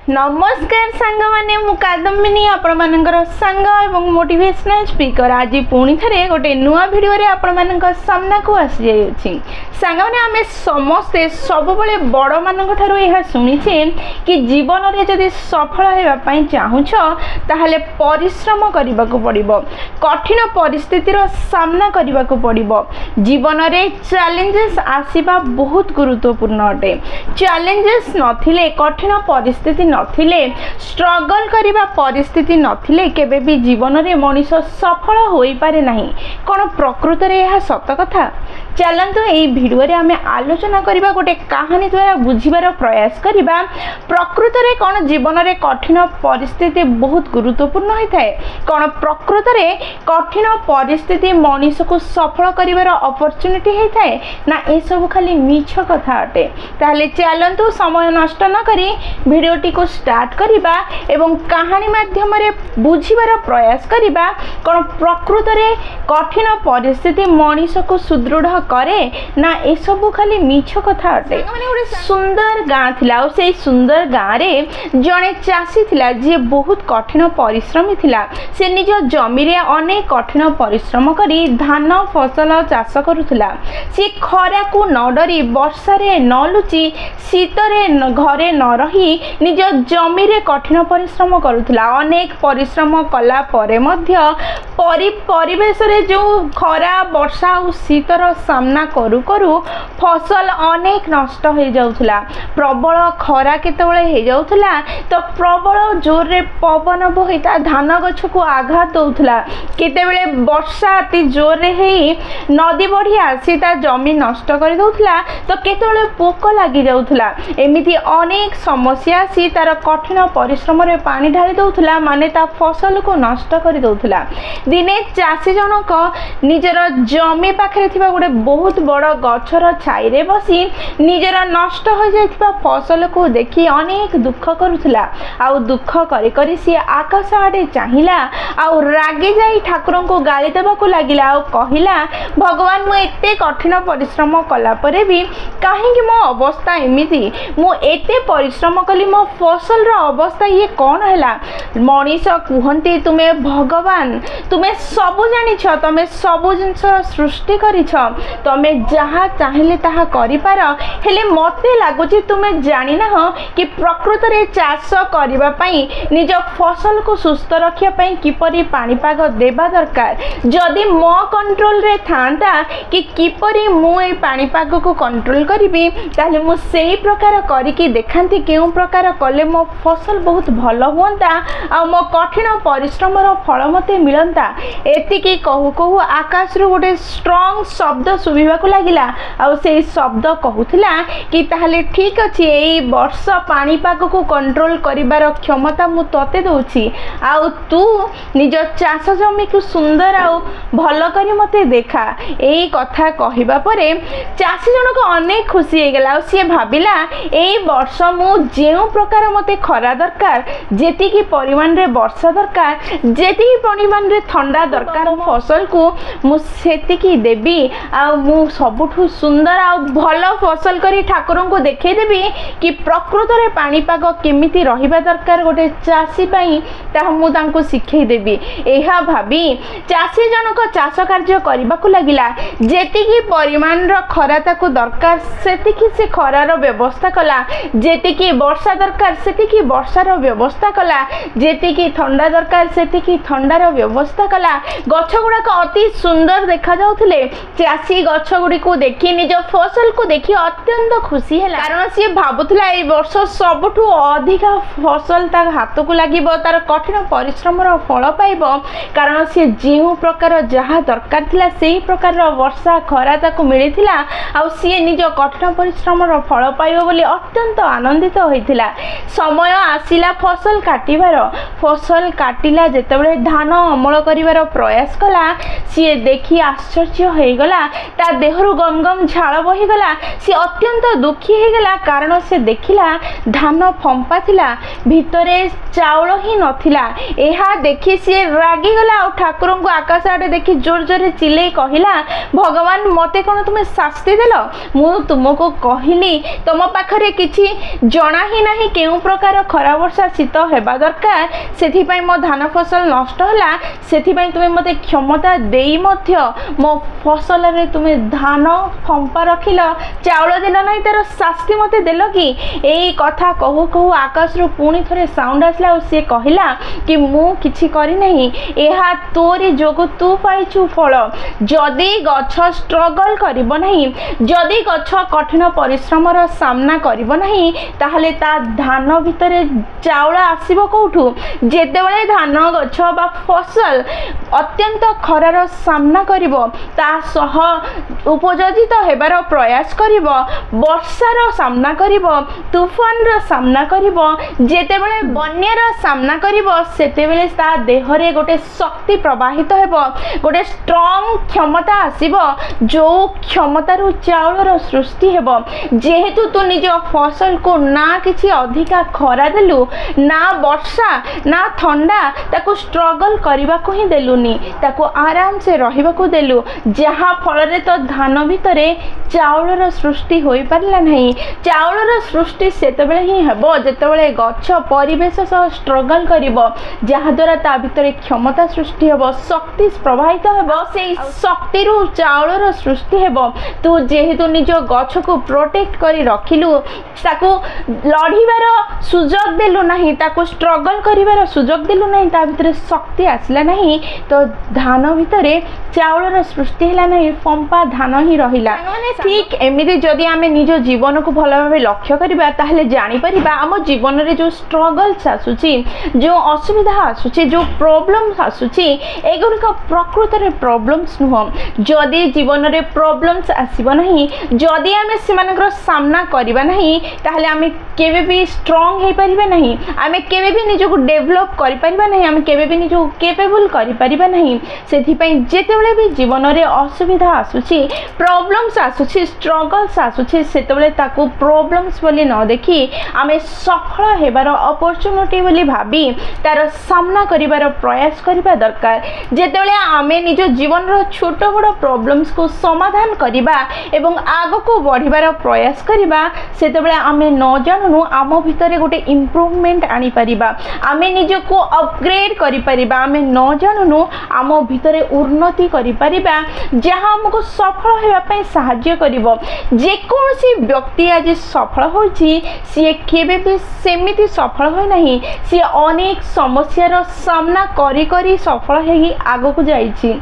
नमस्कार सांग माने मु कादम्बिनी आपण मानकर सांग एवं मोटिवेशनल स्पीकर आज पुणी थे गोटे नुआ वीडियो रे आपण मानक सामना को आसी जाई सांग माने आमे समस्ते सब बळे बड़ मानक ठारो यह सुनिछे कि जीवन रे जदि सफल हेबा पई चाहुछ ताहाले परिश्रम करबा को पड़िबो कठिन परिस्थिति रो सामना करबा को पड़िबो जीवन रे चैलेंजेस आसीबा बहुत गुरुत्वपूर्ण अटे चैलेंजेस नथिले कठिन परिस्थिति नथिले स्ट्रगल करिबा परिस्थिति नथिले केबे भी जीवन रे मनीष सफल होई पारे नाही कोन प्रकृत रे यह सत कथा चलंतु एई वीडियो रे हमें आलोचना करिबा गोटे कहानी द्वारा बुझिबार प्रयास करिबा प्रकृत रे कोन जीवन रे कठिन परिस्थिति बहुत गुरुत्वपूर्ण होई थाए कोन प्रकृत रे कठिन परिस्थिति मनीष को सफल करिबार अपॉर्चुनिटी होई थाए ना ए सब खाली मिछ कथा अटे ताले चलंतु समय नष्ट न करी वीडियोटी को स्टार्ट करिबा एवं कहानी माध्यम रे बुझिबार प्रयास करिबा कोन प्रकृत रे कठिन परिस्थिति मनीष को सुदृढ़ करे ना ए सब खाली मिछ कथा अटे माने गोटे सुंदर गाँ थिला और से सुंदर गाँ रे जने चासी थिला जे बहुत कठिन परिश्रमी थिला से निज जमी रे अनेक कठिन परिश्रम करी धान फसल चाष करुथिला से खरा को न डरी वर्षा रे न लुचि शीत रे घरे न रही निज जमी रे कठिन परिश्रम करुथिला अनेक परिश्रम कला परे मध्य परिवेश रे जो खरा वर्षा और शीतर सामना करू करू फसल अनेक नष्ट हो जाउथला प्रबल खरा केतबेले हो जाउथला तो प्रबल जोर रे पवन बहिता धान गछ को आघात दउथला केतबेले वर्षा अति जोर रे हेई नदी बढ़ी आसी ता जमी नष्ट कर दउथला तो केतबेले पोक लागी जाउथला एमिति अनेक समस्या सी तार कठिन परिश्रम रे पानी ढाली दउथला माने ता फसल को नष्ट कर दउथला दिने चासी जनक निजर जमी पाखरे थिबा गोटे बहुत बड़ गछर छाई रे बसी निजर नष्ट हो जाइथिबा फसल को देखि अनेक दुख करुथला आउ दुख करी करी सी आकाश आडे चाहिला आउ रागी जाई ठाकुर को गाली देबा को लागिला आउ कहिला भगवान मु एते कठिन परिश्रम कला परे भी काहे कि मो अवस्था एमिति मु एते परिश्रम कली मो फसल रो अवस्था ये कौन हैला मनीष कुहंती तुमे भगवान तुमे सबु जानि छ तमे सबु जिंस सृष्टि करी छ तमे जहा चाहिले ताहा करि पार हेले मते लागुची तुमे जानि ना हो कि प्रकृत रे चाष करिबा पई निज फसल को सुस्थ रखिया पई किपरि पानी पाग देबा दरकार जदि मो कंट्रोल रे थांता कि किपरि मु ए पानी पाग को कंट्रोल करिबी ताले मु सेही प्रकार करी कि देखांती केउ प्रकार कले मो फसल बहुत भलो होंता आ मो कठिन परिश्रम रो फल मते मिलंता एतिकी कहू कहू आकाश रो गोटे स्ट्रांग शब्द सुबिबा को लागिला आ से शब्द कहूथिला कि ताहले ठीक अछि एई वर्ष पानी पाग को कंट्रोल करिबार क्षमता मु तते दउछि आ तू निज चाष जमी को सुंदर आ भलो करी मते देखा एई कथा कहिबा परे चासी जनक अनेक खुशी हे गेला से भाबिला एई वर्ष मु जेउ प्रकार मते खरा दरकार जेति की परिमाण रे वर्षा दरकार जेति की परिमाण रे ठंडा दरकार फसल को मु सेति की देबी आ मु सबुठु सुंदर आ भलो फसल करी ठाकुर को देखै देबी कि प्रकृत रे पानी पाग केमिति रहिबा दरकार गोटे चासी पई ता मु तांको सिखै देबी एहा भाबी चासी जनक चाष कार्य करबा को लागिला जेति की परिमाण रो खरा ताको दरकार सेति की से खरा रो व्यवस्था कला जेति की वर्षा दरकार सेति की वर्षा रो व्यवस्था कला जेति की ठंडा दरकार सेति की ठंडा रो व्यवस्था कला गछ गुडा को अति सुंदर देखा जाउथले चासी गछ गुडी को देखि निज फसल को देखि अत्यंत खुशी हैला कारण से भाबुथला ए वर्ष सबठु अधिक फसल ता हाथ को लागिबो तार कठिन परिश्रम रो फल पाइबो कारण से जेउ प्रकार जहा दरकार थिला सेही प्रकार रो वर्षा खरा ताको मिलिथिला आ से निज कठिन परिश्रम रो फल पाइबो बोली अत्यंत आनंदित होइथिला समय आसिला फसल काटिबार फसल काटिला जेतेबेले धान अमल करिवार प्रयास कला सी देखि आश्चर्य हो गला ता देहरु गम गम झाड़ बहीगला सी अत्यंत दुखी हो गला कारण से देखिला धान फंपा थिला भितरे चाउल ही नथिला। एहा देखि सी रागीगला और ठाकुर को आकाश आड़े देखि जोर जोर चिल्ले कहला भगवान मते कौन तुम्हें शास्ति देल मु तुमको कहली तुम पाखरे किछि जना ही नहीं केउ प्रकार खरा वर्षा शीत हेबा दरकार सेथिपाई मो धान फसल नष्ट होला सेथिपाई तुमे मते क्षमता देई मध्य मो फसल रे तुमे धान फंपा रखिल चाउल देल नहीं तार शास्ति मते देल कि एई कथा कहू कहू आकाश रो पुणी थरे साउंड आसला और से कहला कि मु किछि करी नहीं एहा तोरी जोगु तू पाइछु फल जदि गछ स्ट्रगल करिबो नहीं जदि गछ कठिन परिश्रम रो सामना करिबो नहीं ताहले ता धान भितरे चाउल आसीबो कोठू जेतेबेले धान गछ बा फसल अत्यंत खरार सामना करिबो ता सह उपयोजित हेबार प्रयास करिबो वर्षार सामना करिबो तूफान रो सामना करिबो जेतेबेले बन्यार सामना करिबो सेतेबेले ता देहरे गोटे शक्ति प्रवाहित हेबो गोटे स्ट्रांग क्षमता आसीबो जो क्षमता रु चाउलर सृष्टि हेबो जेहेतु तू निज फसल को ना किछि अधिका खरा देलु ना वर्षा ना ठंडा ताको स्ट्रगल करबा को ही देलुनी ताको आराम से रहिबा को देलु जहा फल रे तो धान भितरे चाउलर सृष्टि होई पारला नहीं चाउलर सृष्टि सेतेबेले ही हेबो जेतेबेले गछ परिवेश सह स्ट्रगल करिबो जहा द्वारा ता भितरे क्षमता सृष्टि हेबो शक्ति प्रवाहित हेबो से शक्ति रु चाउलर सृष्टि हेबो तू जेहेतु निज गछ को प्रोटेक्ट करी रखिलु ताको लड़ीबार सुजोग देलु नहीं ताको स्ट्रगल करिबार सुजोग देलु नहीं ता भितरे शक्ति आसला नहीं तो धान भितरे चाउलर सृष्टि हैला नहीं फंपा धान ही रहिला ठीक एमिति जदि आमे निज जीवन को भल भाबे लक्ष्य करिबा ताहले जानि परिबा आम जीवन रे जो स्ट्रगल्स आसुची जो असुविधा आसुची जो प्रॉब्लम्स आसुची एगुरिक प्रकृत रे प्रॉब्लम्स नुह जदि जीवन रे प्रॉब्लम्स आसीबो नहीं जदि आमे सेमानकर सामना करिबा नहीं ताहले आमे केबे भी स्ट्रांग हे परिबा नहीं आमे केबे भी निजको डेवलप करि परिबा नहीं आमे केबे भी निजको केपेबल करि परिबा नहीं सेथि पई जेतेबेले भी जीवन रे असुविधा आसुची प्रॉब्लम्स आसुची स्ट्रगल्स आसुची सेतेबेले ताको प्रॉब्लम्स बोली न देखि आमे सफल हेबार अपॉर्चुनिटी बोली भाबी तार सामना करिबार प्रयास करिबा दरकार जेतेबेले आमे निज जीवन रो छोट बड़ प्रॉब्लम्स को समाधान करिबा एवं आगो को बढ़िबार प्रयास करिबा सेतेबेले आमे न जाननु आम भितरे गोटे इम्प्रूवमेंट आनी परिबा आमे निज को अपग्रेड करि परिबा आमे न जाननु आम भितरे उन्नति करि परिबा जहां हमको सफल हेबा पई सहाय्य करिवो जे कोनसी व्यक्ति आज सफल होछि से केबे भी सेमिति सफल होय नहीं से अनेक समस्यार सामना करी करी सफल हेगी आगो को जाइछि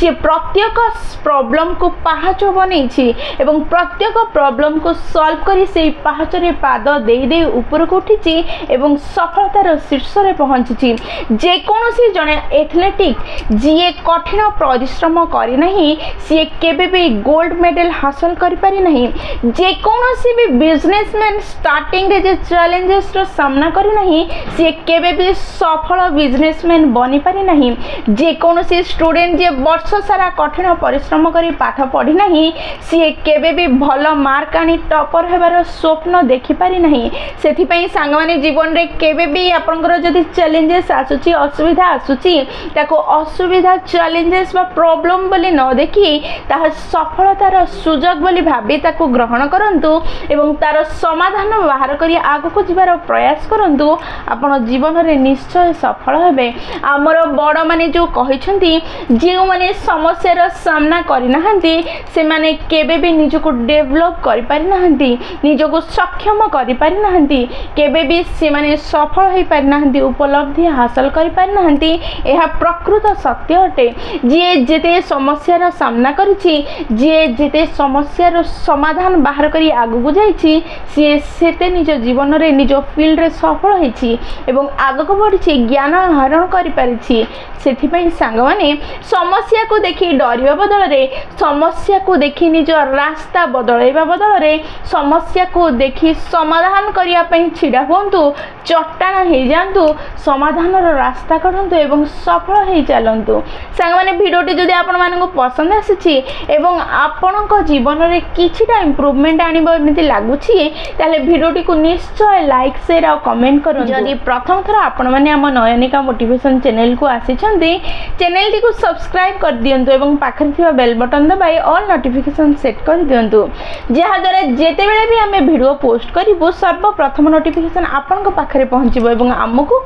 से प्रत्येक प्रॉब्लम को पहाच बनेछि एवं प्रत्येक प्रॉब्लम को सॉल्व करी से पहाच रे पाद देई देई ऊपर को उठिछि एवं सफलतार शीर्ष रे पहुंचिछि जे कोनसी जने एथलेटिक जे कठिन परिश्रम करी नहीं से केबे भी गोल्ड मेडल हासिल करि पारि नहीं जे कोनसी भी बिजनेसमैन स्टार्टिंग रे जे चैलेंजेस रो सामना करी नहीं से केबे भी सफल बिजनेसमैन बनी पारि नहीं जे कोनसी स्टूडेंट जे वर्ष सारा कठिन परिश्रम करी पाठ पढ़ी नहीं से केबे भी भलो मार्क आनी टॉपर हेबार स्वप्न देखि पारि नहीं सेथि पई सांग माने जीवन रे केबे भी आपनकर जदी चैलेंजेस आसुची असुविधा आसुची ताको असुविधा चैलेंजेस बा प्रॉब्लम बोली न देखि ताहा सफलतार सुजोग बोली भाबी ताको ग्रहण करंतु एवं तार समाधान बाहर करी आगो को जीवार प्रयास करंतु आपण जीवन रे निश्चय सफल हेबे हमर बड़ माने जो कहिसंती जे माने समस्यार सामना करि नाहंती से माने केबे भी निजको डेवलप करि पारि नाहंती निजको सक्षम करि पारि नाहंती केबे भी से माने सफल होई पारि नाहंती उपलब्धि हासिल करि पारि नाहंती एहा प्रकृत सत्य अटे जे जेते समस्यार सामना करिछि जे जेते समस्यार समाधान बाहर करी आगु को जाइछि से सेते निज जीवन रे निज फील्ड रे सफल होइछि एवं आगु को बढ़िछि ज्ञान आहरण करि पारिछि सेथि पई सांग माने समस्या को देखि डरिबा बदल रे समस्या को देखि निज रास्ता बदलैबा बदल रे समस्या को देखि समाधान करिया पई छिडा होंतु चट्टान हे जांतु समाधान रो रास्ता करंतु एवं सफल हे चलंतु सांग माने भिडियोटी जदि आपण मानको पसंद आसीछि एवं आपणक जीवन में किछिटा इम्प्रूवमेंट आनिबो एमिति लागुछि ताले भिडियोटी को निश्चय लाइक शेयर और कमेंट करूँ। जदि प्रथम थर आपण मैंने आम नयनिका मोटिवेशन चैनल को आसिछन्ति चैनल टी को सब्सक्राइब कर दियंतु एवं पाखरे थिबा बेल बटन दबाई ऑल नोटिफिकेशन सेट कर दियंतु जहा द्वारा जेते बेले भी आमे वीडियो पोस्ट करिवु सर्वप्रथम नोटिफिकेशन आपन को पाखरे पहुंचबो एवं हमकु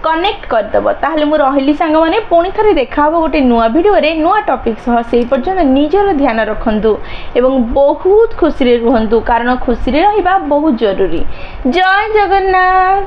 कनेक्ट करदेव। ताहले मु रहिली सांग माने पुणी थरे देखा हो गोटे नुआ वीडियो रे नुआ टॉपिक सह सेही पर्यंत निजर ध्यान रखंतु एवं बहुत खुशी रे रुहंतु कारण खुशी रे रहिबा बहुत जरूरी। जय जगन्नाथ।